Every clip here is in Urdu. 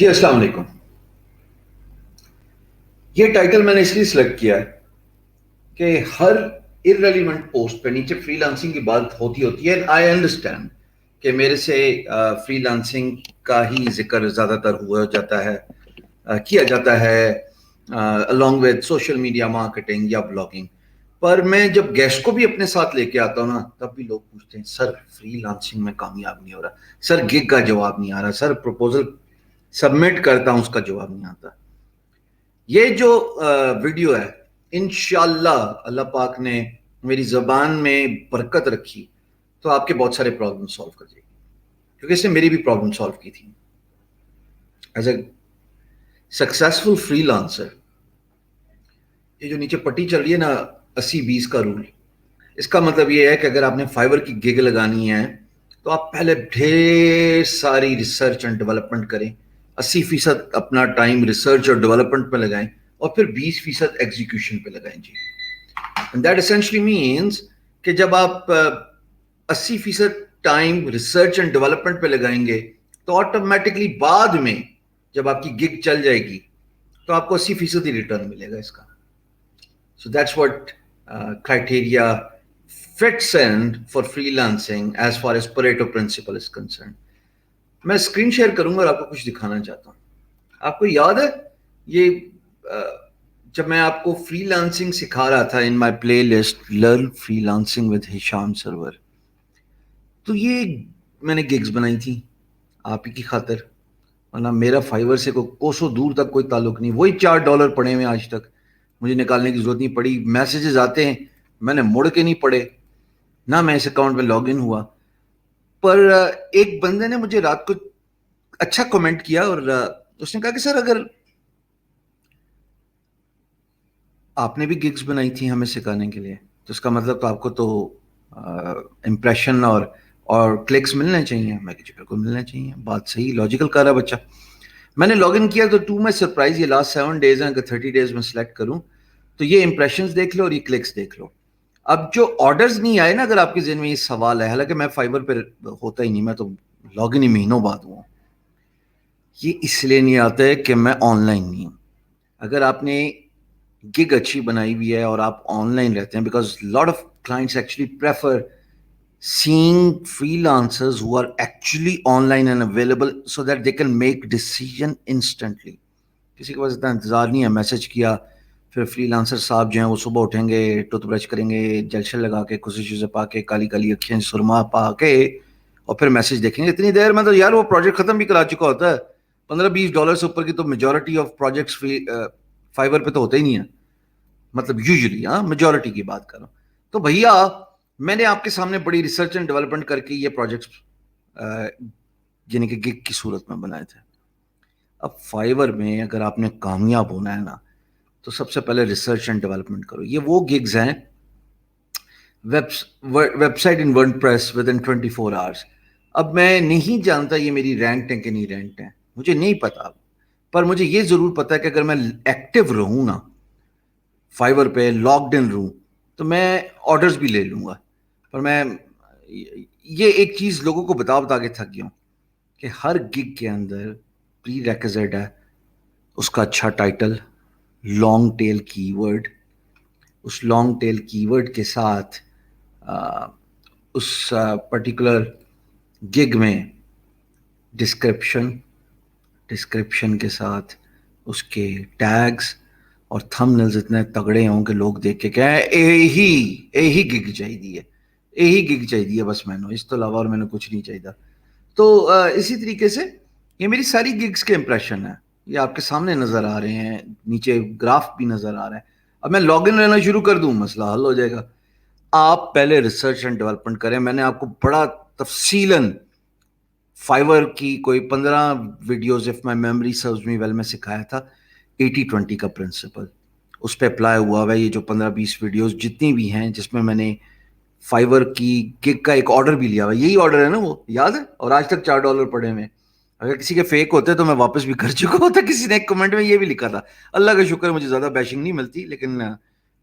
جی السلام علیکم. یہ ٹائٹل میں نے اس لیے سلیکٹ کیا ہے کہ ہر ارریلیونٹ پوسٹ پہ نیچے فری لانسنگ کی بات ہوتی ہے. آئی انڈرسٹینڈ کہ میرے سے فری لانسنگ کا ہی ذکر زیادہ تر ہوا جاتا ہے, کیا جاتا ہے along with social media marketing یا بلاگنگ. پر میں جب گیسٹ کو بھی اپنے ساتھ لے کے آتا ہوں نا, تب بھی لوگ پوچھتے ہیں سر فری لانسنگ میں کامیاب نہیں ہو رہا, سر گگ کا جواب نہیں آ رہا, سر پروپوزل سبمٹ کرتا ہوں اس کا جواب نہیں آتا. یہ جو ویڈیو ہے انشاءاللہ اللہ پاک نے میری زبان میں برکت رکھی تو آپ کے بہت سارے پرابلم سالو کر جائے گی, کیونکہ اس نے میری بھی پرابلم سالو کی تھی. As a successful free lancer, یہ جو نیچے پٹی چل رہی ہے نا 80-20 کا رول, اس کا مطلب یہ ہے کہ اگر آپ نے فائبر کی گگ لگانی ہے تو آپ پہلے ڈھیر ساری ریسرچ اینڈ ڈیولپمنٹ کریں, 80% اپنا ٹائم ریسرچ اور ڈیولپمنٹ میں لگائیں اور پھر 20% ایگزیکیوشن پہ لگائیں. جی اینڈ دیٹ اسینشلی مینس کہ جب آپ 80% ٹائم ریسرچ اینڈ ڈیولپمنٹ پہ لگائیں گے تو آٹومیٹکلی بعد میں جب آپ کی گگ چل جائے گی تو آپ کو 80% ہی ریٹرن ملے گا اس کا. So that's what criteria fits in for freelancing as far as Pareto principle is concerned. میں اسکرین شیئر کروں گا اور آپ کو کچھ دکھانا چاہتا ہوں. آپ کو یاد ہے یہ جب میں آپ کو فری لانسنگ سکھا رہا تھا in my play list فری لانسنگ ود ہشام سرور, تو یہ میں نے گگز بنائی تھی آپ ہی کی خاطر, ورنہ میرا فائیور سے کوسوں دور تک کوئی تعلق نہیں. وہی $4 پڑے ہوئے آج تک, مجھے نکالنے کی ضرورت نہیں پڑی. میسیجز آتے ہیں میں نے مڑ کے نہیں پڑھے, نہ میں اس اکاؤنٹ میں لاگ ان ہوا. پر ایک بندے نے مجھے رات کو اچھا کمنٹ کیا اور اس نے کہا کہ سر اگر آپ نے بھی گگز بنائی تھی ہمیں سکھانے کے لیے تو اس کا مطلب تو آپ کو تو امپریشن اور کلکس ملنے چاہیے. میں کہ بالکل ملنے چاہیے, بات صحیح لاجیکل کر رہا بچہ. میں نے لاگ ان کیا تو ٹو مائی سرپرائز یہ لاسٹ 7 days ہیں, اگر 30 days میں سلیکٹ کروں تو یہ امپریشنز دیکھ لو اور یہ کلکس دیکھ لو. اب جو آرڈرز نہیں آئے نا, اگر آپ کے ذہن میں یہ سوال ہے, حالانکہ میں فائبر پہ ہوتا ہی نہیں, میں تو لاگ ان ہی مہینوں بعد ہوں, یہ اس لیے نہیں آتا ہے کہ میں آن لائن نہیں ہوں. اگر آپ نے گگ اچھی بنائی ہوئی ہے اور آپ آن لائن رہتے ہیں, because lot of clients actually prefer seeing freelancers who are actually online and available so that they can make decision instantly. کسی کے پاس اتنا انتظار نہیں ہے, میسج کیا پھر فری لانسر صاحب جو ہیں وہ صبح اٹھیں گے, ٹوتھ برش کریں گے, جل شل لگا کے کسی چیزیں پا کے, کالی کالی اکھیں سرما پا کے, اور پھر میسج دیکھیں گے. اتنی دیر میں تو یار وہ پروجیکٹ ختم بھی کرا چکا ہوتا ہے. $15-20 سے اوپر کی تو میجورٹی آف پروجیکٹس فائبر پہ تو ہوتے ہی نہیں ہے, مطلب یوزلی, ہاں میجورٹی کی بات کر رہا ہوں. تو بھیا میں نے آپ کے سامنے بڑی ریسرچ اینڈ ڈیولپمنٹ کر کے یہ پروجیکٹس یعنی کہ گگ کی صورت میں بنائے تھے. اب فائبر میں اگر آپ نے کامیاب ہونا ہے نا تو سب سے پہلے ریسرچ اینڈ ڈیولپمنٹ کرو. یہ وہ گگز ہیں website in WordPress within 24 hours. اب میں نہیں جانتا یہ میری رینکڈ ہیں کہ نہیں رینکڈ ہیں, مجھے نہیں پتا, پر مجھے یہ ضرور پتا ہے کہ اگر میں ایکٹیو رہوں نا فائبر پہ, لاگڈ ان رہوں, تو میں آرڈرز بھی لے لوں گا. پر میں یہ ایک چیز لوگوں کو بتا کے تھک گیا ہوں کہ ہر گگ کے اندر پری ریکوزٹ ہے اس کا اچھا ٹائٹل, لانگ ٹیل کی ورڈ, اس لانگ ٹیل کی ورڈ کے ساتھ اس پرٹیکولر گگ میں ڈسکرپشن کے ساتھ اس کے ٹیگز اور تھمبنیلز اتنے تگڑے ہوں کہ لوگ دیکھ کے کہیں یہی گگ چاہیے, یہی گگ چاہیے بس میں نے, اس تو علاوہ اور میں نے کچھ نہیں چاہیے. تو اسی طریقے سے یہ میری ساری گگز کے امپریشن ہیں, یہ آپ کے سامنے نظر آ رہے ہیں, نیچے گراف بھی نظر آ رہا ہے. اب میں لاگ ان رہنا شروع کر دوں, مسئلہ حل ہو جائے گا. آپ پہلے ریسرچ اینڈ ڈیولپمنٹ کریں. میں نے آپ کو بڑا تفصیلاً فائبر کی کوئی 15 videos if my memory serves me well میں سکھایا تھا 80-20 کا پرنسپل, اس پہ اپلائی ہوا ہے. یہ جو 15-20 ویڈیوز جتنی بھی ہیں جس میں نے فائبر کی گگ کا ایک آرڈر بھی لیا ہوا, یہی آرڈر ہے نا وہ, یاد ہے, اور آج تک $4 پڑے ہوئے. اگر کسی کے فیک ہوتے تو میں واپس بھی کر چکا ہوتا. کسی نے ایک کمنٹ میں یہ بھی لکھا تھا, اللہ کا شکر مجھے زیادہ بیشنگ نہیں ملتی, لیکن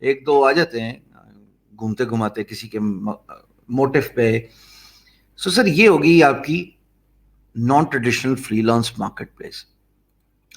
ایک دو آ جاتے ہیں گھومتے گھماتے کسی کے موٹیو پہ. سو سر یہ ہوگی آپ کی naan traditional free lance market place.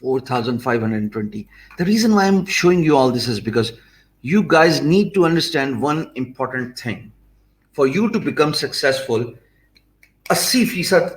4,520. The reason why I'm showing you all this is because you guys need to understand one important thing. For you to become successful, 80%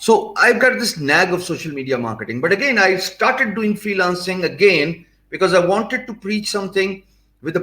So I've got this nag of social media marketing, but again I started doing freelancing again because I wanted to preach something with a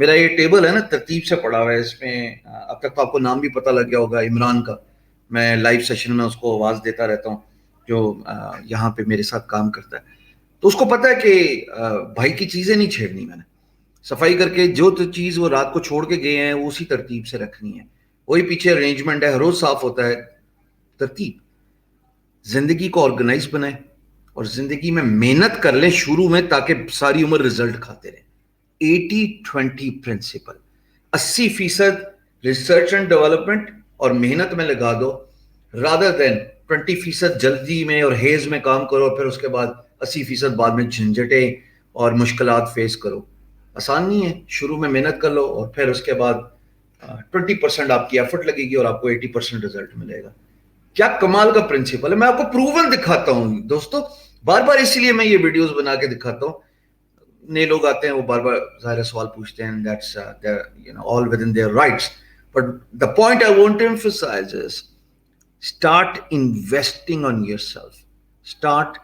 میرا یہ ٹیبل ہے نا ترتیب سے پڑا ہوا ہے, اس میں اب تک تو آپ کو نام بھی پتہ لگ گیا ہوگا عمران کا, میں لائیو سیشن میں اس کو آواز دیتا رہتا ہوں جو یہاں پہ میرے ساتھ کام کرتا ہے. تو اس کو پتا ہے کہ بھائی کی چیزیں نہیں چھیڑنی, میں نے صفائی کر کے جو تو چیز وہ رات کو چھوڑ کے گئے ہیں وہ اسی ترتیب سے رکھنی ہے, وہی پیچھے ارینجمنٹ ہے, ہر روز صاف ہوتا ہے. ترتیب, زندگی کو آرگنائز بنائیں اور زندگی میں محنت کر لیں شروع میں تاکہ ساری عمر رزلٹ کھاتے رہیں. 80-20 پرنسپل, 80% ریسرچ اینڈ ڈیولپمنٹ اور محنت میں لگا دو, رادر دین 20% جلدی میں اور ہیز میں کام کرو, پھر اس کے بعد 80% بعد میں جھنجھٹیں اور مشکلات فیس کرو. آسان نہیں ہے, شروع میں محنت کر لو اور پھر اس کے بعد 20% آپ کی ایفرٹ لگے گی اور آپ کو 80% رزلٹ ملے گا. کیا کمال کا پرنسپل ہے, میں آپ کو پروون دکھاتا ہوں دوستو, بار بار اسی لیے میں یہ ویڈیوز بنا کے دکھاتا ہوں. نئے لوگ آتے ہیں وہ بار بار ظاہر سوال پوچھتے ہیں, that's all within their rights, but the point I want to emphasize is start investing on yourself, start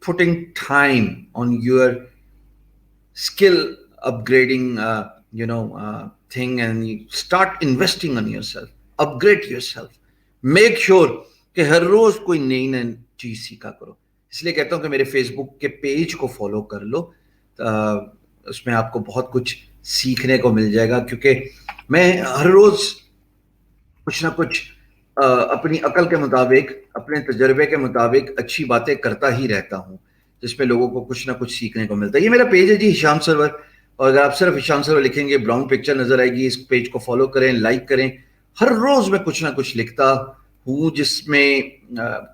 putting time on your skill upgrading thing, and you start investing on yourself, upgrade yourself, make sure کہ ہر روز کوئی نئی نئی چیز سیکھا کرو. اس لیے کہتا ہوں کہ میرے فیس بک کے پیج کو فالو کر لو, اس میں آپ کو بہت کچھ سیکھنے کو مل جائے گا, کیونکہ میں ہر روز کچھ نہ کچھ اپنی عقل کے مطابق, اپنے تجربے کے مطابق اچھی باتیں کرتا ہی رہتا ہوں, جس میں لوگوں کو کچھ نہ کچھ سیکھنے کو ملتا ہے. یہ میرا پیج ہے جی, ہشام سرور, اور اگر آپ صرف ہشام سرور لکھیں گے براؤن پکچر نظر آئے گی. اس پیج کو فالو کریں, لائک کریں. ہر روز میں کچھ نہ کچھ لکھتا ہوں, جس میں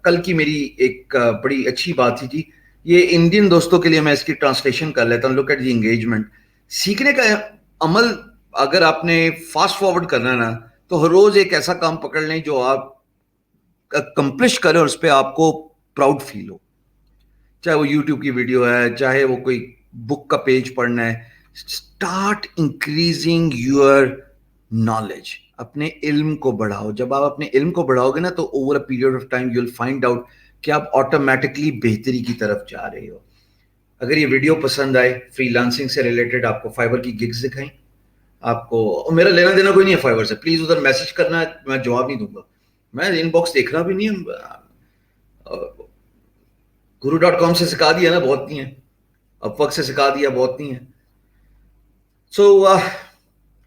کل کی میری ایک بڑی اچھی بات تھی جی, یہ انڈین دوستوں کے لیے میں اس کی ٹرانسلیشن کر لیتا ہوں. Look at the engagement. سیکھنے کا عمل اگر آپ نے فاسٹ فارورڈ کرنا ہے نا, تو ہر روز ایک ایسا کام پکڑ لیں جو آپ اکمپلش کریں اور اس پہ آپ کو پراؤڈ فیل ہو, چاہے وہ یوٹیوب کی ویڈیو ہے, چاہے وہ کوئی بک کا پیج پڑھنا ہے. اسٹارٹ انکریزنگ یور نالج, اپنے علم کو بڑھاؤ. جب آپ اپنے علم کو بڑھاؤ گے نا تو over a period of time you will find out کہ آپ آٹومیٹکلی بہتری کی طرف جا رہے ہو. اگر یہ ویڈیو پسند آئے, فری لانسنگ سے ریلیٹڈ آپ کو فائبر کی گگز دکھائیں, آپ کو میرا لینا دینا کوئی نہیں ہے فائبر سے, پلیز ادھر میسج کرنا ہے, میں جواب نہیں دوں گا, میں ان باکس دیکھنا بھی نہیں ہے. guru.com سے سکھا دیا نا, بہت نہیں ہے. اب وقت سے سکھا دیا, بہت نہیں ہے.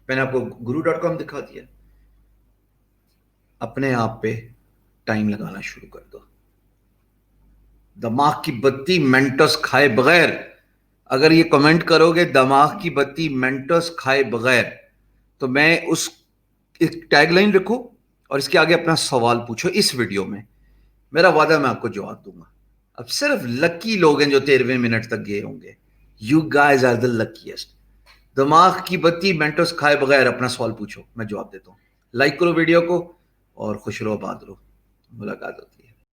میں نے آپ کو guru.com دکھا دیا. اپنے آپ پہ ٹائم لگانا شروع کر دو. دماغ کی بتی مینٹس کھائے بغیر, اگر یہ کمنٹ کرو گے دماغ کی بتی مینٹس کھائے بغیر, تو میں اس ٹیگ لائن رکھو اور اس کے آگے اپنا سوال پوچھو. اس ویڈیو میں میرا وعدہ میں آپ کو جواب دوں گا. اب صرف لکی لوگ ہیں جو 13ویں منٹ تک گئے ہوں گے. You guys are the luckiest. دماغ کی بتی مینٹوس کھائے بغیر اپنا سوال پوچھو, میں جواب دیتا ہوں. لائک کرو ویڈیو کو اور خوش رہو, آباد رہو. ملاقات ہوتی ہے.